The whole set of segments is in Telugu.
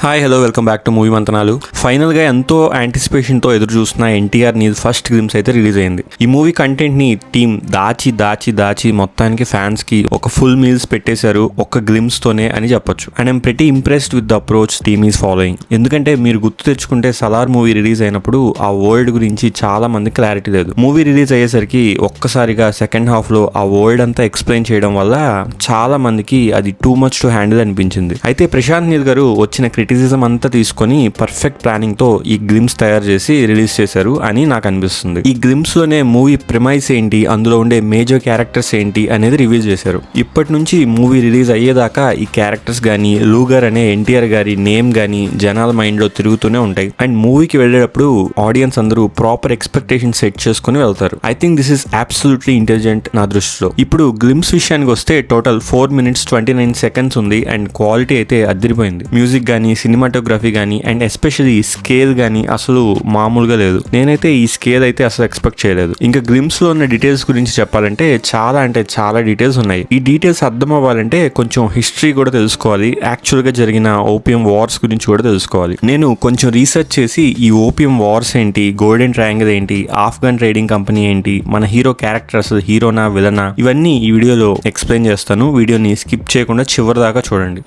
Hi hello welcome back to movie మంతనాలు. ఫైనల్గా ఎంతో యాంటిసిపేషన్తో ఎదురు చూస్తున్న ఎన్టీఆర్ ని ఫస్ట్ గ్లిమ్స్ అయితే రిలీజ్ అయింది. ఈ మూవీ కంటెంట్ని టీమ్ దాచి మొత్తానికి ఫ్యాన్స్కి ఒక ఫుల్ మీల్స్ పెట్టేశారు ఒక్క గ్లిమ్స్తోనే అని చెప్పొచ్చు. And I'm pretty impressed with the approach team is following. ఎందుకంటే మీరు గుర్తు తెచ్చుకుంటే సలార్ మూవీ రిలీజ్ అయినప్పుడు ఆ వరల్డ్ గురించి చాలా మంది క్లారిటీ లేదు. మూవీ రిలీజ్ అయ్యేసరికి ఒక్కసారిగా సెకండ్ హాఫ్లో ఆ వరల్డ్ అంతా ఎక్స్ప్లెయిన్ చేయడం వల్ల చాలా మందికి అది టూ మచ్ టు హ్యాండిల్ అనిపించింది. అయితే ప్రశాంత్ నీల్ గారు వచ్చిన క్రిటిసిజం అంతా తీసుకొని పర్ఫెక్ట్ ప్లానింగ్ తో ఈ గ్లిమ్స్ తయారు చేసి రిలీజ్ చేశారు అని నాకు అనిపిస్తుంది. ఈ గ్లిమ్స్ లోనే మూవీ ప్రిమైస్ ఏంటి, అందులో ఉండే మేజర్ క్యారెక్టర్స్ ఏంటి అనేది రివీల్ చేశారు. ఇప్పటి నుంచి మూవీ రిలీజ్ అయ్యేదాకా ఈ క్యారెక్టర్స్ గానీ లూగర్ అనే ఎన్టీఆర్ గారి నేమ్ గానీ జనాల మైండ్ లో తిరుగుతూనే ఉంటాయి. అండ్ మూవీకి వెళ్ళేటప్పుడు ఆడియన్స్ అందరూ ప్రాపర్ ఎక్స్పెక్టేషన్ సెట్ చేసుకుని వెళ్తారు. I think this is absolutely intelligent నా దృష్టిలో. ఇప్పుడు గ్లిమ్స్ విషయానికి వస్తే టోటల్ 4 minutes 29 seconds ఉంది. అండ్ క్వాలిటీ అయితే అదిరిపోయింది. మ్యూజిక్ గానీ సినిమాటోగ్రఫీ కానీ అండ్ ఎస్పెషల్లీ స్కేల్ కానీ అసలు మామూలుగా లేదు. నేనైతే ఈ స్కేల్ అయితే అసలు ఎక్స్పెక్ట్ చేయలేదు. ఇంకా గ్లిమ్స్ లో ఉన్న డీటెయిల్స్ గురించి చెప్పాలంటే చాలా డీటెయిల్స్ ఉన్నాయి. ఈ డీటెయిల్స్ అర్థం అవ్వాలంటే కొంచెం హిస్టరీ కూడా తెలుసుకోవాలి. యాక్చువల్ గా జరిగిన ఓపియం వార్స్ గురించి కూడా తెలుసుకోవాలి. నేను కొంచెం రీసెర్చ్ చేసి ఈ ఓపియం వార్స్ ఏంటి, గోల్డెన్ ట్రయాంగిల్ ఏంటి, ఆఫ్ఘన్ ట్రేడింగ్ కంపెనీ ఏంటి, మన హీరో క్యారెక్టర్ అసలు హీరోనా విలనా, ఇవన్నీ ఈ వీడియోలో ఎక్స్ప్లెయిన్ చేస్తాను. వీడియోని స్కిప్ చేయకుండా చివరి దాకా చూడండి.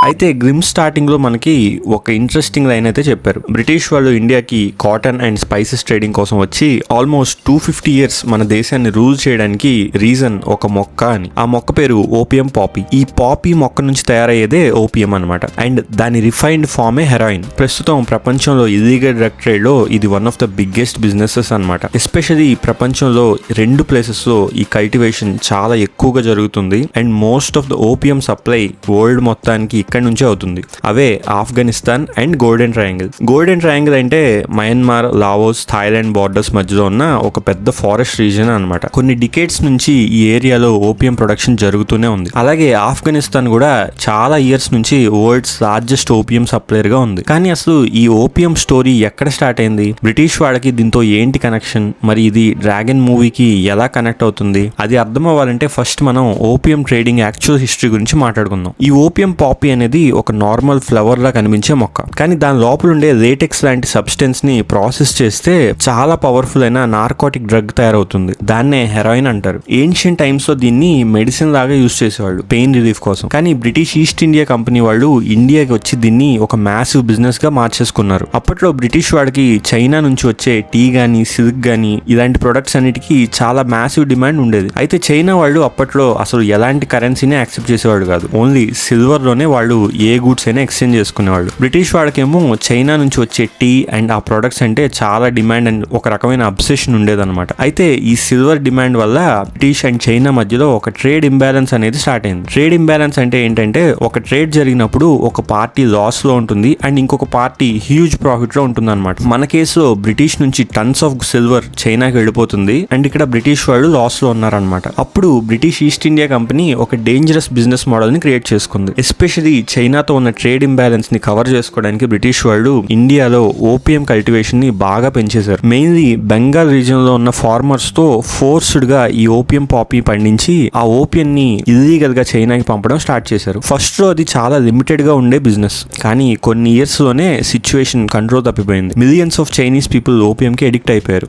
అయితే గ్లిమ్స్ స్టార్టింగ్ లో మనకి ఒక ఇంట్రెస్టింగ్ లైన్ అయితే చెప్పారు. బ్రిటిష్ వాళ్ళు ఇండియాకి కాటన్ అండ్ స్పైసెస్ ట్రేడింగ్ కోసం వచ్చి ఆల్మోస్ట్ 250 years మన దేశాన్ని రూల్ చేయడానికి రీజన్ ఒక మొక్క అని. ఆ మొక్క పేరు ఓపియం పాపీ. ఈ పాపీ మొక్క నుంచి తయారయ్యేదే ఓపియం అనమాట. అండ్ దాని రిఫైన్డ్ ఫామే హెరాయిన్. ప్రస్తుతం ప్రపంచంలో ఇల్లీగల్ డ్రగ్ ట్రేడ్ లో ఇది one of the biggest businesses అనమాట. ఎస్పెషల్లీ ప్రపంచంలో 2 places లో ఈ కల్టివేషన్ చాలా ఎక్కువగా జరుగుతుంది. And most of the opium supply world మొత్తానికి ఇక్కడ నుంచే అవుతుంది. అవే Afghanistan and golden triangle. Golden triangle అంటే మయన్మార్, లావోస్, థాయిలాండ్ బార్డర్స్ మధ్యలో ఉన్న ఒక పెద్ద ఫారెస్ట్ రీజన్ అనమాట. కొన్ని డికేడ్స్ నుంచి ఈ ఏరియాలో ఓపియం ప్రొడక్షన్ జరుగుతూనే ఉంది. అలాగే ఆఫ్ఘనిస్తాన్ కూడా చాలా ఇయర్స్ నుంచి వరల్డ్స్ లార్జెస్ట్ ఓపియం సప్లయర్ గా ఉంది. కానీ అసలు ఈ ఓపియం స్టోరీ ఎక్కడ స్టార్ట్ అయింది, బ్రిటిష్ వాళ్ళకి దీంతో ఏంటి కనెక్షన్, మరి ఇది డ్రాగన్ మూవీకి ఎలా కనెక్ట్ అవుతుంది, అది అర్థం అవ్వాలంటే ఫస్ట్ మనం ఓపియం ట్రేడింగ్ యాక్చువల్ హిస్టరీ గురించి మాట్లాడుకుందాం. ఈ ఓపియం పాపీ అనేది ఒక నార్మల్ ఫ్లవర్ లా కనిపించే మొక్క. కానీ దాని లోపల ఉండే లేటెక్స్ లాంటి సబ్స్టెన్స్ ని ప్రాసెస్ చేస్తే చాలా పవర్ఫుల్ అయిన నార్కోటిక్ డ్రగ్ తయారవుతుంది. దాన్నే హెరాయిన్ అంటారు. ఏన్షియన్ టైమ్స్ లో దీన్ని మెడిసిన్ లాగా యూజ్ చేసేవాళ్ళు పెయిన్ రిలీఫ్ కోసం. కానీ బ్రిటిష్ ఈస్ట్ ఇండియా కంపెనీ వాళ్ళు ఇండియాకి వచ్చి దీన్ని ఒక మ్యాసివ్ బిజినెస్ గా మార్చేసుకున్నారు. అప్పట్లో బ్రిటిష్ వాడికి చైనా నుంచి వచ్చే టీ గానీ సిల్క్ గానీ ఇలాంటి ప్రొడక్ట్స్ అన్నిటికీ చాలా మ్యాసివ్ డిమాండ్ ఉండేది. అయితే చైనా వాళ్ళు అప్పట్లో అసలు ఎలాంటి కరెన్సీని యాక్సెప్ట్ చేసేవాడు కాదు. ఓన్లీ సిల్వర్ లోనే వాళ్ళు ఏ గూడ్స్ అయినా ఎక్స్చేంజ్ చేసుకునేవాళ్ళు. బ్రిటిష్ వాళ్ళకేమో చైనా నుంచి వచ్చే టీ అండ్ ఆ ప్రొడక్ట్స్ అంటే చాలా డిమాండ్ అండ్ ఒక రకమైన అబ్సెషన్ ఉండేదన్నమాట. అయితే ఈ సిల్వర్ డిమాండ్ వల్ల బ్రిటిష్ అండ్ చైనా మధ్యలో ఒక ట్రేడ్ ఇంబ్యాలెన్స్ అనేది స్టార్ట్ అయింది. ట్రేడ్ ఇంబ్యాలెన్స్ అంటే ఏంటంటే ఒక ట్రేడ్ జరిగినప్పుడు ఒక పార్టీ లాస్ లో ఉంటుంది అండ్ ఇంకొక పార్టీ హ్యూజ్ ప్రాఫిట్ లో ఉంటుంది అనమాట. మన కేసులో బ్రిటిష్ నుంచి టన్స్ ఆఫ్ సిల్వర్ చైనాకి వెళ్ళిపోతుంది అండ్ ఇక్కడ బ్రిటిష్ వాళ్ళు లాస్ లో ఉన్నారనమాట. అప్పుడు బ్రిటిష్ ఈస్ట్ ఇండియా కంపెనీ ఒక డేంజరస్ బిజినెస్ మోడల్ ని క్రియేట్ చేసుకుంది. ఎస్పెషల్లీ చైనాతో ఉన్న ట్రేడ్ ఇంబ్యాలెన్స్ ని కవర్ చేసుకోవడానికి బ్రిటిష్ వాళ్ళు ఇండియాలో ఓపియం కల్టివేషన్ ని బాగా పెంచేశారు. మెయిన్లీ బెంగాల్ రీజియన్ లో ఉన్న ఫార్మర్స్ తో ఫోర్స్డ్ గా ఈ ఓపియం పాపీ పండించి ఆ ఓపియం ని ఇల్లీగల్ గా చైనాకి పంపడం స్టార్ట్ చేశారు. ఫస్ట్ లో అది చాలా లిమిటెడ్ గా ఉండే బిజినెస్. కానీ కొన్ని ఇయర్స్ లోనే సిచ్యువేషన్ కంట్రోల్ తప్పిపోయింది. Millions of Chinese people opium కి అడిక్ట్ అయిపోయారు.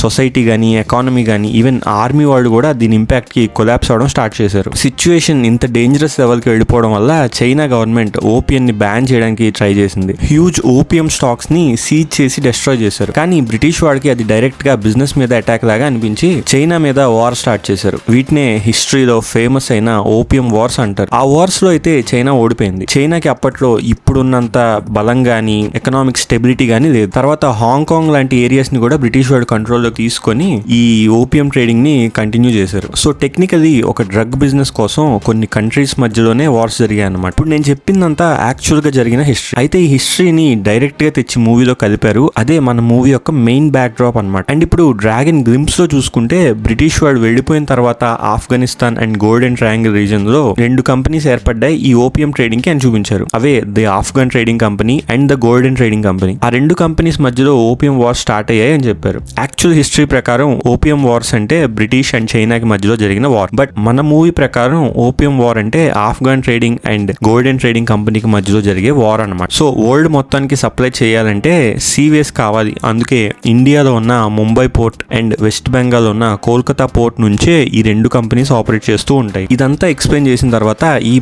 సొసైటీ గానీ ఎకానమీ గానీ ఈవెన్ ఆర్మీ వాళ్ళు కూడా దీని ఇంపాక్ట్ కి కొలాప్స్ అవడం స్టార్ట్ చేశారు. సిచ్యువేషన్ ఇంత డేంజరస్ లెవెల్ కి వెళ్ళిపోవడం వల్ల చైనా గవర్నమెంట్ ఓపియం ని బ్యాన్ చేయడానికి ట్రై చేసింది. హ్యూజ్ ఓపియం స్టాక్స్ ని సీజ్ చేసి డిస్ట్రాయ్ చేశారు. కానీ బ్రిటిష్ వాడికి అది డైరెక్ట్ గా బిజినెస్ మీద అటాక్ లాగా అనిపించి చైనా మీద వార్ స్టార్ట్ చేశారు. వీటినే హిస్టరీలో ఫేమస్ అయిన ఓపియం వార్స్ అంటారు. ఆ వార్స్ లో అయితే చైనా ఓడిపోయింది. చైనాకి అప్పట్లో ఇప్పుడున్నంత బలం గానీ ఎకనామిక్ స్టెబిలిటీ గానీ లేదు. తర్వాత హాంకాంగ్ లాంటి ఏరియాస్ ని కూడా బ్రిటిష్ వాడు కంట్రోల్ లో తీసుకొని ఈ ఓపియం ట్రేడింగ్ ని కంటిన్యూ చేశారు. సో టెక్నికలీ ఒక డ్రగ్ బిజినెస్ కోసం కొన్ని కంట్రీస్ మధ్యలోనే వార్స్ జరిగాయి అన్నమాట. ఇప్పుడు నేను చెప్పిందంతా యాక్చువల్ గా జరిగిన హిస్టరీ. అయితే ఈ హిస్టరీని డైరెక్ట్ గా తెచ్చి మూవీలో కలిపారు. అదే మన మూవీ యొక్క మెయిన్ బ్యాక్ డ్రాప్ అనమాట. అండ్ ఇప్పుడు డ్రాగన్ గ్లిమ్స్ లో చూసుకుంటే బ్రిటిష్ వాడు వెళ్ళిపోయిన తర్వాత Afghanistan and golden triangle reason లో 2 కంపెనీస్ ఏర్పడ్డాయి ఈ ఓపియం ట్రేడింగ్ కి అని చూపించారు. Away the Afghan trading company and the golden trading company. ఆ 2 కంపెనీస్ మధ్యలో ఓపియం వార్ స్టార్ట్ అయ్యాయి అని చెప్పారు. యాక్చువల్ హిస్టరీ ప్రకారం ఓపియం వార్స్ అంటే బ్రిటిష్ అండ్ చైనాకి మధ్యలో జరిగిన వార్. బట్ మన మూవీ ప్రకారం ఓపియం వార్ అంటే Afghan trading and golden golden trading కంపెనీకి మధ్యలో జరిగే వార్ అన్నమాట. సో వరల్డ్ మొత్తానికి సప్లై చేయాలంటే సీవేస్ కావాలి. అందుకే ఇండియాలో ఉన్న Mumbai port and west Bengal ఉన్న కోల్కతా పోర్ట్ నుంచే ఈ రెండు కంపెనీస్ ఆపరేట్ చేస్తూ ఉంటాయి. ఇదంతా ఎక్స్ప్లెయిన్ చేసిన తర్వాత ఈ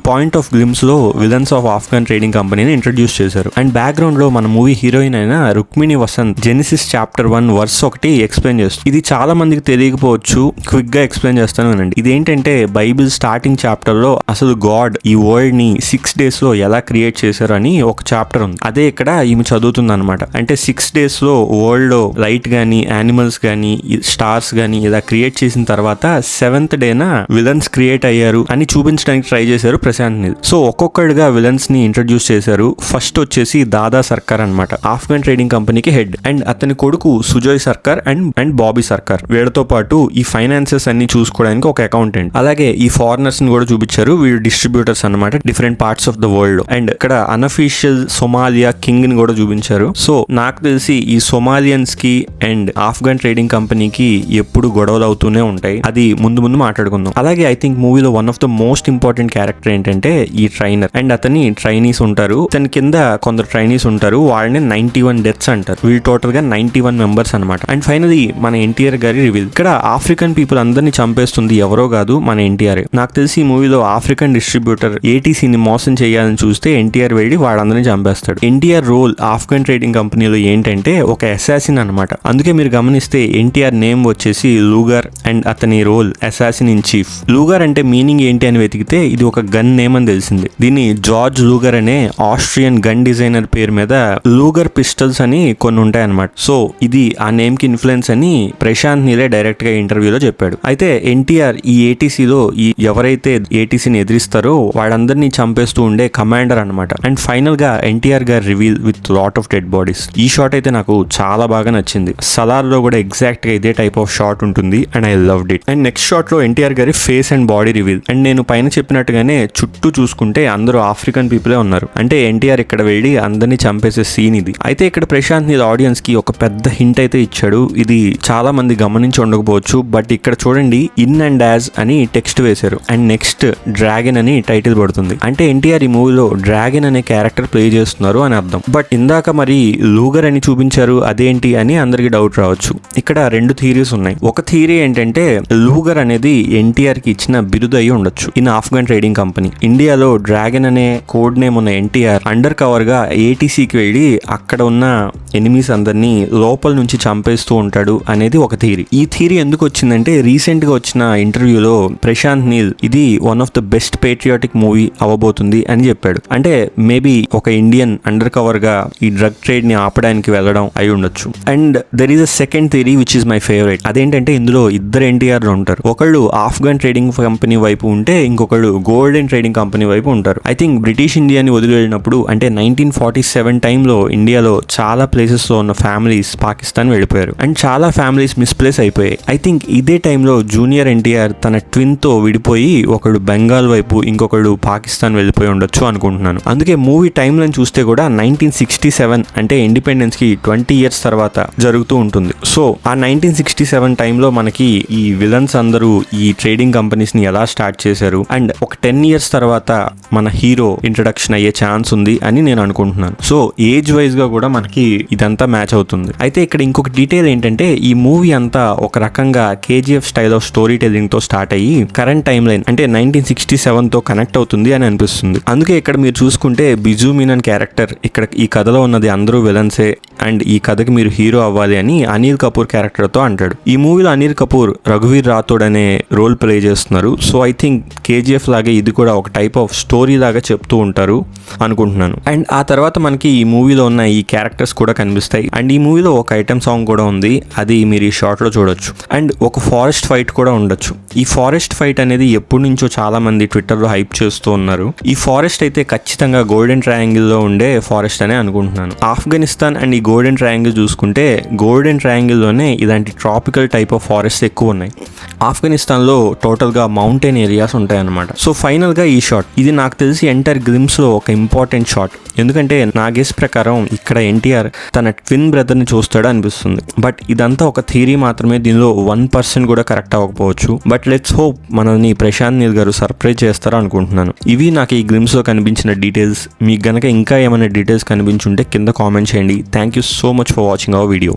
పాయింట్ ఆఫ్ గ్లిమ్స్ లో విలన్స్ ఆఫ్ ఆఫ్ఘన్ ట్రేడింగ్ కంపెనీని ఇంట్రడ్యూస్ చేశారు. అండ్ బ్యాక్గ్రౌండ్ లో మన మూవీ హీరోయిన్ అయిన Rukmini Vasanth genesis chapter 1 verse ఒకటి ఎక్స్ప్లెయిన్ చేస్తుంది. ఇది చాలా మందికి తెలియకపోవచ్చు, క్విక్ గా ఎక్స్ప్లెయిన్ చేస్తాను వినండి. ఇదేంటంటే బైబిల్ స్టార్టింగ్ చాప్టర్ లో అసలు గాడ్ ఈ వరల్డ్ ని 6 days లో ఎలా క్రియేట్ చేశారు అని ఒక చాప్టర్ ఉంది. అదే ఇక్కడ ఈమె చదువుతుంది అనమాట. అంటే 6 days లో వరల్డ్ లో లైట్ గానీ యానిమల్స్ గానీ స్టార్స్ గానీ ఇలా క్రియేట్ చేసిన తర్వాత 7th డేన విలన్స్ క్రియేట్ అయ్యారు అని చూపించడానికి ట్రై చేశారు ప్రశాంత్ నీల్. సో ఒక్కొక్కడిగా విలన్స్ ని ఇంట్రడ్యూస్ చేశారు. ఫస్ట్ వచ్చేసి దాదా సర్కార్ అనమాట, ఆఫ్ఘన్ ట్రేడింగ్ కంపెనీకి హెడ్. అండ్ అతని కొడుకు సుజయ్ సర్కార్ అండ్ బాబీ సర్కార్. వీళ్ళతో పాటు ఈ ఫైనాన్సెస్ అన్ని చూసుకోవడానికి ఒక అకౌంటెంట్. అలాగే ఈ ఫారినర్స్ ని కూడా చూపించారు. వీళ్ళు డిస్ట్రిబ్యూటర్స్ అనమాట different parts of the world లో. అండ్ ఇక్కడ అన్అఫీషియల్ సొమాలియా కింగ్ ని కూడా చూపించారు. సో నాకు తెలిసి ఈ సొమాలియన్స్ కి అండ్ ఆఫ్ఘన్ ట్రేడింగ్ కంపెనీకి ఎప్పుడు గొడవలు అవుతూనే ఉంటాయి. అది ముందు మాట్లాడుకుందాం. అలాగే ఐ థింక్ మూవీలో one of the most important character ఏంటంటే ఈ ట్రైనర్. అండ్ అతని ట్రైనీస్ ఉంటారు. అతని కింద కొందరు ట్రైనీస్ ఉంటారు. వాళ్ళని 91 డెత్స్ అంటారు. వీళ్ళు టోటల్ గా 91 మెంబర్స్ అనమాట. అండ్ ఫైనలీ మన ఎన్టీఆర్ గారి రివీల్. ఇక్కడ ఆఫ్రికన్ పీపుల్ అందరినీ చంపేస్తుంది ఎవరో కాదు, మన ఎన్టీఆర్. నాకు తెలిసి ఈ మూవీలో ఆఫ్రికన్ డిస్ట్రిబ్యూటర్ ఏటీసీని మోసం చేయాలని చూస్తే ఎన్టీఆర్ వెళ్ళి వాళ్ళందరినీ చంపేస్తాడు. ఎన్టీఆర్ రోల్ ఆఫ్ఘన్ ట్రేడింగ్ కంపెనీలో ఏంటంటే ఒక అసాసిన్ అనమాట. అందుకే మీరు గమనిస్తే ఎన్టీఆర్ నేమ్ వచ్చేసి లూగర్ అండ్ అతని role assassin in chief. Luger అంటే మీనింగ్ ఏంటి అని వెతికితే ఇది ఒక గన్ నేమ్ అని తెలిసింది. దీన్ని జార్జ్ లూగర్ అనే ఆస్ట్రియన్ గన్ డిజైనర్ పేరు మీద లూగర్ పిస్టల్స్ అని కొన్ని ఉంటాయి అనమాట. సో ఇది ఆ నేమ్ కి ఇన్ఫ్లుయెన్స్ అని ప్రశాంత్ నీలే డైరెక్ట్ గా ఇంటర్వ్యూలో చెప్పాడు. అయితే ఎన్టీఆర్ ఈ ఏటీసీలో ఎవరైతే ఏటీసీని ఎదిరిస్తారో వాళ్ళందరినీ చంపేస్తూ ఉండే కమాండర్ అనమాట. అండ్ ఫైనల్ గా ఎన్టీఆర్ గారు reveal with lot of dead bodies. ఈ షాట్ అయితే నాకు చాలా బాగా నచ్చింది. సలార్ లో కూడా ఎగ్జాక్ట్ గా ఇదే టైప్ ఆఫ్ షాట్ ఉంటుంది and I loved it. And next shot లో ఎన్టీఆర్ గారి face and body reveal. And నేను పైన చెప్పినట్టుగానే చుట్టూ చూసుకుంటే అందరూ ఆఫ్రికన్ పీపులే ఉన్నారు. అంటే ఎన్టీఆర్ ఇక్కడ వెళ్ళి అందరినీ చంపేసే సీన్ ఇది. అయితే ఇక్కడ ప్రశాంత్ నీల్ ఆడియన్స్ కి ఒక పెద్ద హింట్ అయితే ఇచ్చాడు. ఇది చాలా మంది గమనించి ఉండకపోవచ్చు, బట్ ఇక్కడ చూడండి ఇన్ అండ్ యాజ్ అని టెక్స్ట్ వేశారు. అండ్ నెక్స్ట్ డ్రాగన్ అని టైటిల్ పడుతుంది. అంటే ఎన్టీఆర్ ఈ మూవీలో డ్రాగన్ అనే క్యారెక్టర్ ప్లే చేస్తున్నారు అని అర్థం. బట్ ఇందాక మరి లూగర్ అని చూపించారు, అదేంటి అని అందరికి డౌట్ రావచ్చు. ఇక్కడ 2 థియరీస్ ఉన్నాయి. ఒక థియరీ ఏంటంటే లూగర్ అనేది ఎన్టీఆర్ కి ఇచ్చిన బిరుదు అయి ఉండొచ్చు ఇన్ ఆఫ్ఘన్ ట్రేడింగ్ కంపెనీ. ఇండియాలో డ్రాగన్ అనే కోడ్ నేమ్ ఉన్న ఎన్టీఆర్ అండర్ కవర్ గా ఏటీసీకి వెళ్ళి అక్కడ ఉన్న ఎనిమీస్ అందరినీ లోపల నుంచి చంపేస్తూ ఉంటాడు అనేది ఒక థియరీ. ఈ థియరీ ఎందుకు వచ్చిందంటే రీసెంట్ గా వచ్చిన ఇంటర్వ్యూలో ప్రశాంత్ నీల్ ఇది one of the best patriotic movie అవ్వబోతుంది అని చెప్పాడు. అంటే మేబీ ఒక ఇండియన్ అండర్ కవర్ గా ఈ డ్రగ్ ట్రేడ్ ని ఆపడానికి వెళ్ళడం అయి ఉండొచ్చు. And there is a second theory which is my favourite. అదేంటంటే ఇందులో ఇద్దరు ఎన్టీఆర్ ఉంటారు. ఒకళ్ళు ఆఫ్ఘన్ ట్రేడింగ్ కంపెనీ వైపు ఉంటే ఇంకొకళ్ళు గోల్డెన్ ట్రేడింగ్ కంపెనీ వైపు ఉంటారు. ఐ థింక్ బ్రిటిష్ ఇండియాని వదిలి వెళ్ళినప్పుడు అంటే 1947 టైంలో ఇండియాలో చాలా ప్లేసెస్ లో ఉన్న ఫ్యామిలీస్ పాకిస్తాన్ వెళ్ళిపోయారు అండ్ చాలా ఫ్యామిలీస్ మిస్ప్లేస్ అయిపోయాయి. ఐ థింక్ ఇదే టైంలో జూనియర్ ఎన్టీఆర్ తన ట్విన్ తో విడిపోయి ఒకడు బెంగాల్ వైపు ఇంకొకడు పాకిస్తాన్ వెళ్ళిపోయి ఉండొచ్చు అనుకుంటున్నాను. అందుకే మూవీ టైమ్ లైన్ చూస్తే కూడా 1967 అంటే ఇండిపెండెన్స్ కి 20 years తర్వాత జరుగుతూ ఉంటుంది. సో ఆ 1967 టైంలో మనకి ఈ విలన్స్ అందరూ ఈ ట్రేడింగ్ కంపెనీస్ ని ఎలా స్టార్ట్ చేశారు అండ్ ఒక 10 years తర్వాత మన హీరో ఇంట్రడక్షన్ అయ్యే ఛాన్స్ ఉంది అని నేను అనుకుంటున్నాను. సో ఏజ్ వైజ్ గా కూడా మనకి ఇదంతా మ్యాచ్ అవుతుంది. అయితే ఇక్కడ ఇంకొక డీటెయిల్ ఏంటంటే ఈ మూవీ అంతా ఒక రకంగా KGF style of story telling తో స్టార్ట్ అయ్యి కరెంట్ టైమ్ లైన్ అంటే 1967 తో కనెక్ట్ అవుతుంది అని అనిపిస్తుంది. అందుకే ఇక్కడ మీరు చూసుకుంటే బిజు మీనన్ క్యారెక్టర్ ఇక్కడ ఈ కథలో ఉన్నది అందరూ విలన్సే అండ్ ఈ కథకి మీరు హీరో అవ్వాలి అని అనిల్ కపూర్ క్యారెక్టర్ తో అంటాడు. ఈ మూవీలో అనిల్ కపూర్ రఘువీర్ రాథోడ్ అనే రోల్ ప్లే చేస్తున్నారు. సో ఐ థింక్ కేజీఎఫ్ లాగే ఇది కూడా ఒక టైప్ ఆఫ్ స్టోరీ లాగా చెప్తూ ఉంటారు అనుకుంటున్నాను. అండ్ ఆ తర్వాత మనకి ఈ మూవీలో ఉన్న ఈ క్యారెక్టర్స్ కూడా కనిపిస్తాయి. అండ్ ఈ మూవీలో ఒక ఐటమ్ సాంగ్ కూడా ఉంది, అది మీరు ఈ షార్ట్ లో చూడొచ్చు. అండ్ ఒక ఫారెస్ట్ ఫైట్ కూడా ఉండొచ్చు. ఈ ఫారెస్ట్ ఫైట్ అనేది ఎప్పటి నుంచో చాలా మంది ట్విట్టర్ లో హైప్ చేస్తూ ఉన్నారు. ఈ ఫారెస్ట్ అయితే ఖచ్చితంగా గోల్డెన్ ట్రయాంగిల్ లో ఉండే ఫారెస్ట్ అనే అనుకుంటున్నాను. ఆఫ్ఘనిస్తాన్ అండ్ ఈ గోల్డెన్ ట్రయాంగిల్ చూసుకుంటే గోల్డెన్ ట్రయాంగిల్లోనే ఇలాంటి ట్రాపికల్ టైప్ ఆఫ్ ఫారెస్ట్ ఎక్కువ ఉన్నాయి. ఆఫ్ఘనిస్తాన్లో టోటల్గా మౌంటైన్ ఏరియాస్ ఉంటాయన్నమాట. సో ఫైనల్గా ఈ షాట్ ఇది నాకు తెలిసి ఎంటైర్ గ్లిమ్స్లో ఒక ఇంపార్టెంట్ షాట్. ఎందుకంటే నా గెస్ ప్రకారం ఇక్కడ ఎన్టీఆర్ తన ట్విన్ బ్రదర్ని చూస్తాడు అనిపిస్తుంది. బట్ ఇదంతా ఒక థియరీ మాత్రమే, దీనిలో 1% కూడా కరెక్ట్ అవ్వకపోవచ్చు. బట్ లెట్స్ హోప్ మనల్ని ప్రశాంత్ నీల్ గారు సర్ప్రైజ్ చేస్తారో అనుకుంటున్నాను. ఇవి నాకు ఈ గ్లిమ్స్లో కనిపించిన డీటెయిల్స్. మీకు గనక ఇంకా ఏమైనా డీటెయిల్స్ కనిపించుంటే కింద కామెంట్ చేయండి. Thank you so much for watching our video.